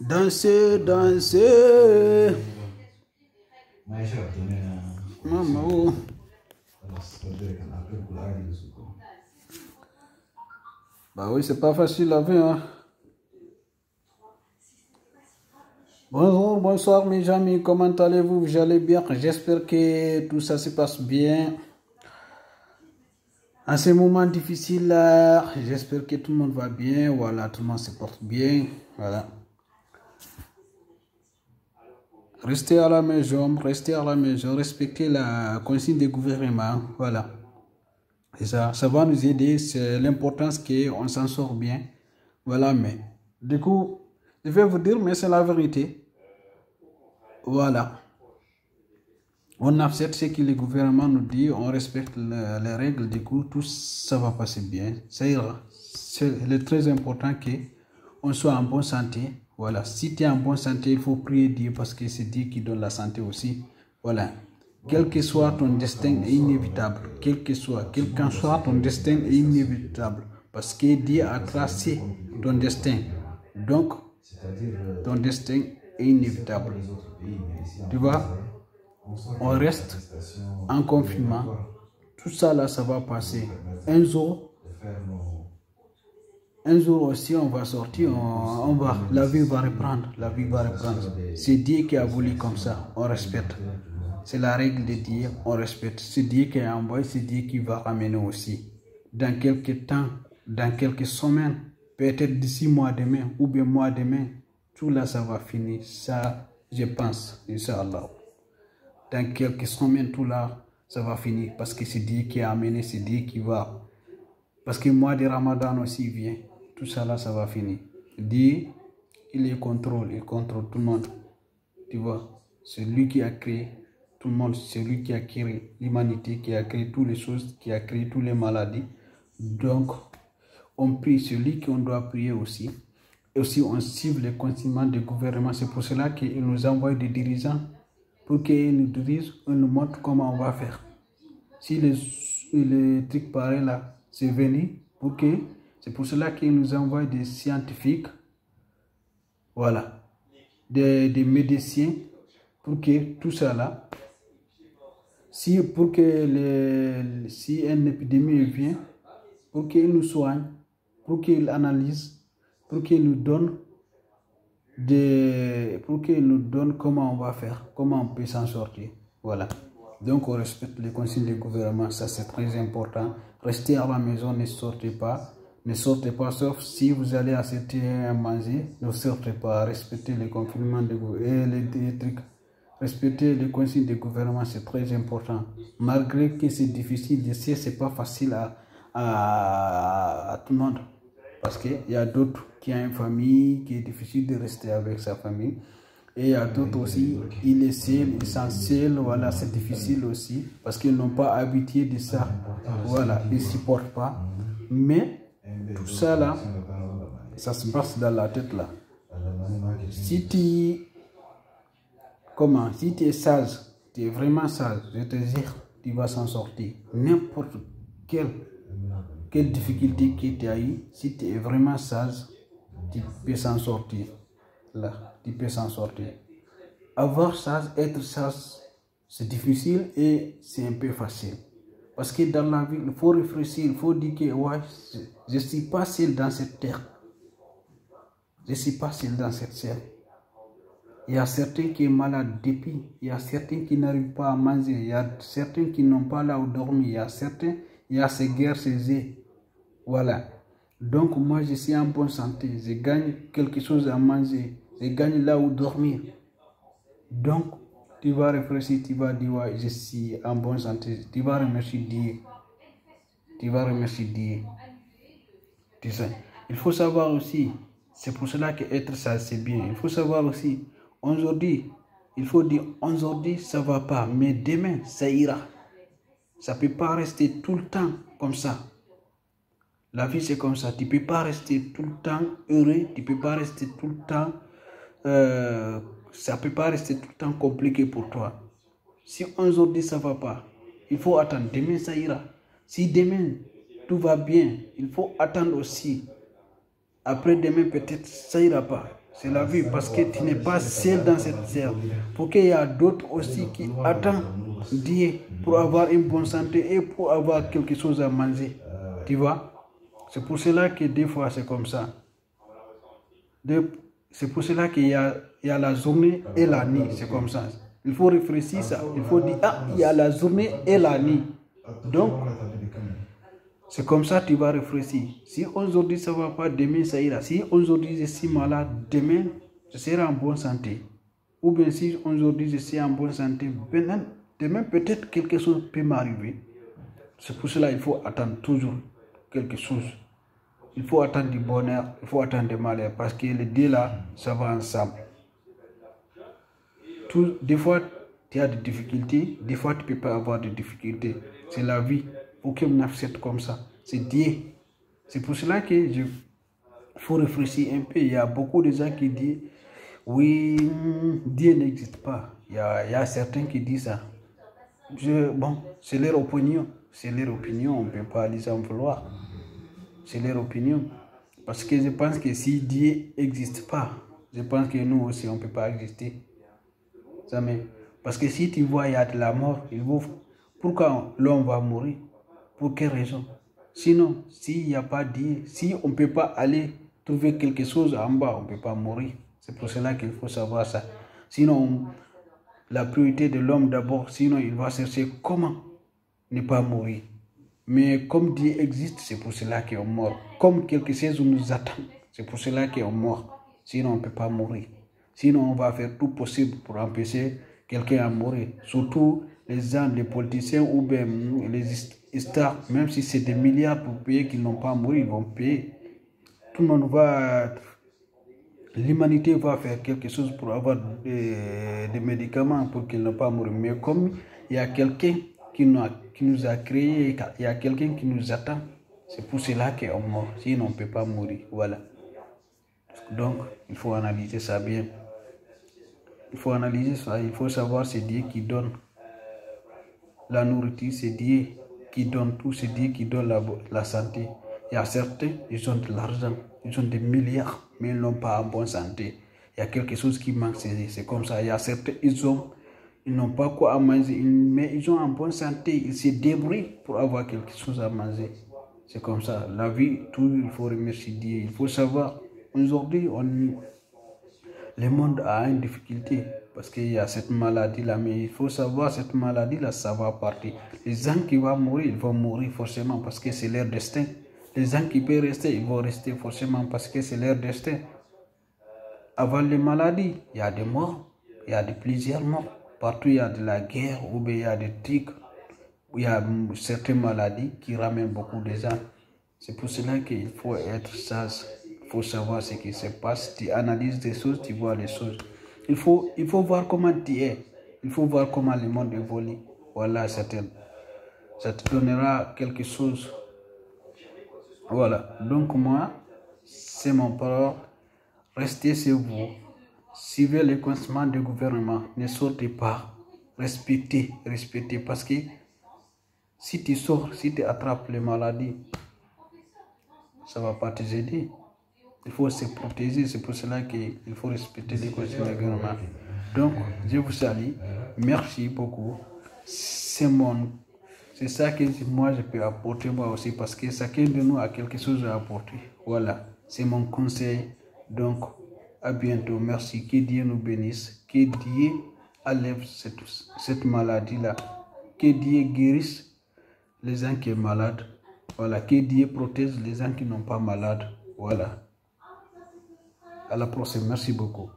Danser, danser. Maman. Bah oui, c'est pas facile la vie, hein. Bonjour, bonsoir mes amis, comment allez-vous? Vous allez bien? J'espère que tout ça se passe bien. En ces moments difficiles là, j'espère que tout le monde va bien. Voilà, tout le monde se porte bien. Voilà. Restez à la maison, respectez la consigne du gouvernement. Voilà. Et ça va nous aider. C'est l'importance qu'on s'en sort bien. Voilà, mais du coup, je vais vous dire, mais c'est la vérité. Voilà. On accepte ce que le gouvernement nous dit, on respecte les règles, du coup, tout ça va passer bien. Ça ira. C'est très important qu'on soit en bonne santé. Voilà. Si tu es en bonne santé, il faut prier Dieu parce que c'est Dieu qui donne la santé aussi. Voilà. Quel que soit ton destin est inévitable. Quel qu'en soit ton destin est inévitable. Parce que Dieu a tracé ton destin. Donc, ton destin est inévitable. Tu vois? On reste en confinement. Tout ça là, ça va passer. Un jour aussi, on va sortir, la vie va reprendre. C'est Dieu qui a voulu comme ça. On respecte. C'est la règle de Dieu. On respecte. C'est Dieu qui a envoyé. C'est Dieu qui va ramener aussi. Dans quelques temps, dans quelques semaines, peut-être d'ici mois demain ou bien mois demain, tout là, ça va finir. Ça, je pense, Inch'Allah. Dans quelques semaines, tout là, ça va finir. Parce que c'est Dieu qui a amené, c'est Dieu qui va. Parce que le mois de Ramadan aussi vient. Tout ça là, ça va finir. Dieu, il contrôle tout le monde. Tu vois, c'est lui qui a créé tout le monde. C'est lui qui a créé l'humanité, qui a créé toutes les choses, qui a créé toutes les maladies. Donc, on prie celui qu'on doit prier aussi. Et aussi, on suit les consignements du gouvernement. C'est pour cela qu'il nous envoie des dirigeants pour qu'ils nous dirigent, on nous montre comment on va faire. Si les trucs pareils là, c'est venu, c'est pour cela qu'ils nous envoient des scientifiques, voilà, des médecins, pour que tout ça là, si une épidémie vient, pour qu'ils nous soignent, pour qu'ils analysent, pour qu'ils nous donnent comment on va faire, comment on peut s'en sortir. Voilà. Donc on respecte les consignes du gouvernement, ça c'est très important. Restez à la maison, ne sortez pas. Ne sortez pas, sauf si vous allez acheter à manger. Ne sortez pas, respectez les confinements et les trucs. Respecter les consignes du gouvernement, c'est très important. Malgré que c'est difficile, je sais, c'est pas facile à tout le monde. Parce qu'il y a d'autres qui ont une famille, qui est difficile de rester avec sa famille. Et il y a d'autres aussi, il est seul, ils sont seuls, voilà, c'est difficile aussi. Parce qu'ils n'ont pas habitué de ça. Voilà, ils ne supportent pas. Mais tout ça là, ça se passe dans la tête là. Si tu es sage, tu es vraiment sage, je te jure, tu vas s'en sortir. N'importe quelle difficulté que tu as eu, si tu es vraiment sage, tu peux s'en sortir. Là, tu peux s'en sortir. Avoir sage, être sage, c'est difficile et c'est un peu facile. Parce que dans la vie, il faut réfléchir, il faut dire que ouais, je ne suis pas seul dans cette terre. Je ne suis pas seul dans cette terre. Il y a certains qui sont malades depuis, il y a certains qui n'arrivent pas à manger, il y a certains qui n'ont pas là où dormir, il y a ces guerres, ces œufs. Voilà. Donc moi je suis en bonne santé, je gagne quelque chose à manger, je gagne là où dormir. Donc tu vas réfléchir, tu vas dire ouais, je suis en bonne santé, tu vas remercier Dieu. Tu sais, il faut savoir aussi, c'est pour cela que être sage c'est bien. Il faut savoir aussi, aujourd'hui, il faut dire aujourd'hui ça va pas, mais demain ça ira. Ça peut pas rester tout le temps comme ça. La vie c'est comme ça, tu peux pas rester tout le temps heureux, tu peux pas rester tout le temps, ça peut pas rester tout le temps compliqué pour toi. Si aujourd'hui ça va pas, il faut attendre, demain ça ira. Si demain tout va bien, il faut attendre aussi. Après demain peut-être ça ira pas. C'est la vie, parce que tu n'es pas seul dans cette terre. Pour qu'il y ait d'autres aussi qui attendent Dieu pour avoir une bonne santé et pour avoir quelque chose à manger. Tu vois? C'est pour cela que des fois c'est comme ça. C'est pour cela qu'il y a la journée et la nuit, c'est comme ça. Il faut réfléchir ça. Il faut dire, ah, il y a la journée et la nuit. Donc, c'est comme ça que tu vas réfléchir. Si aujourd'hui ça ne va pas, demain ça ira. Si aujourd'hui je suis malade, demain je serai en bonne santé. Ou bien si aujourd'hui je suis en bonne santé, demain peut-être quelque chose peut m'arriver. C'est pour cela qu'il faut attendre toujours quelque chose. Il faut attendre du bonheur, il faut attendre du malheur. Parce que les deux là, ça va ensemble. Des fois, tu as des difficultés, des fois tu ne peux pas avoir de difficultés. C'est la vie. Aucun accepte comme ça. C'est Dieu. C'est pour cela que il faut réfléchir un peu. Il y a beaucoup de gens qui disent, oui, Dieu n'existe pas. Il y a certains qui disent ça. Bon, c'est leur opinion. C'est leur opinion, on ne peut pas les en vouloir. C'est leur opinion. Parce que je pense que si Dieu n'existe pas, je pense que nous aussi, on ne peut pas exister. Parce que si tu vois, il y a de la mort, pourquoi l'homme va mourir? Pour quelle raison? Sinon, s'il n'y a pas Dieu, si on ne peut pas aller trouver quelque chose en bas, on ne peut pas mourir. C'est pour cela qu'il faut savoir ça. Sinon, la priorité de l'homme d'abord, sinon il va chercher comment ne pas mourir. Mais comme Dieu existe, c'est pour cela qu'on meurt. Comme quelque chose nous attend, c'est pour cela qu'on meurt. Sinon, on ne peut pas mourir. Sinon, on va faire tout possible pour empêcher quelqu'un à mourir. Surtout les gens, les politiciens ou bien les stars, même si c'est des milliards pour payer qu'ils n'ont pas mouru, ils vont payer. Tout le monde va... L'humanité va faire quelque chose pour avoir des médicaments pour qu'ils n'ont pas mouru. Mais comme il y a quelqu'un qui nous a créé, il y a quelqu'un qui nous attend, c'est pour cela qu'on meurt. Sinon, on ne peut pas mourir. Voilà. Donc, il faut analyser ça bien. Il faut analyser ça, il faut savoir c'est Dieu qui donne la nourriture, c'est Dieu qui donne tout, c'est Dieu qui donne la santé. Il y a certains, ils ont de l'argent, ils ont des milliards, mais ils n'ont pas en bonne santé. Il y a quelque chose qui manque, c'est comme ça. Il y a certains, ils n'ont pas quoi à manger, mais ils ont en bonne santé, ils se débrouillent pour avoir quelque chose à manger. C'est comme ça. La vie, tout, il faut remercier Dieu. Il faut savoir, aujourd'hui, le monde a une difficulté parce qu'il y a cette maladie-là, mais il faut savoir, cette maladie-là, ça va partir. Les gens qui vont mourir, ils vont mourir forcément parce que c'est leur destin. Les gens qui peuvent rester, ils vont rester forcément parce que c'est leur destin. Avant les maladies, il y a des morts, il y a plusieurs morts. Partout, il y a de la guerre ou bien il y a des trucs, où il y a certaines maladies qui ramènent beaucoup de gens. C'est pour cela qu'il faut être sage. Il faut savoir ce qui se passe. Tu analyses des choses, tu vois les choses. Il faut voir comment tu es. Il faut voir comment le monde évolue. Voilà, ça te donnera quelque chose. Voilà. Donc moi, c'est mon parole. Restez chez vous. Suivez les conseils du gouvernement. Ne sortez pas. Respectez. Parce que si tu sors, si tu attrapes les maladies, ça ne va pas te aider. Il faut se protéger, c'est pour cela qu'il faut respecter les conseils du gouvernement. Donc, je vous salue. Merci beaucoup. C'est ça que moi je peux apporter moi aussi, parce que chacun de nous a quelque chose à apporter. Voilà, c'est mon conseil. Donc, à bientôt. Merci. Que Dieu nous bénisse. Que Dieu enlève cette maladie-là. Que Dieu guérisse les gens qui sont malades. Voilà, que Dieu protège les gens qui n'ont pas malades. Voilà. À la prochaine. Merci beaucoup.